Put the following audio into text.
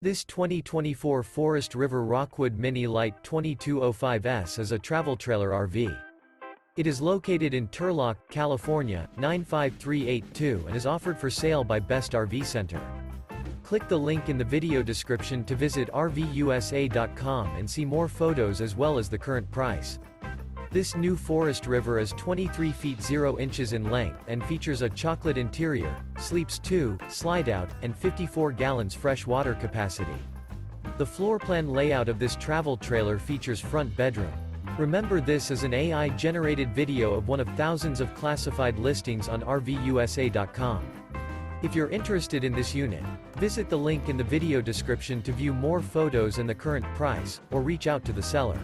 This 2024 Forest River Rockwood Mini Lite 2205S is a travel trailer RV. It is located in Turlock, California, 95382 and is offered for sale by Best RV Center. Click the link in the video description to visit RVUSA.com and see more photos as well as the current price. This new Forest River is 23 feet 0 inches in length and features a chocolate interior, sleeps 2, Slideout, and 54 gallons fresh water capacity. The floor plan layout of this travel trailer features front bedroom. Remember, this is an AI-generated video of one of thousands of classified listings on RVUSA.com. If you're interested in this unit, visit the link in the video description to view more photos and the current price, or reach out to the seller.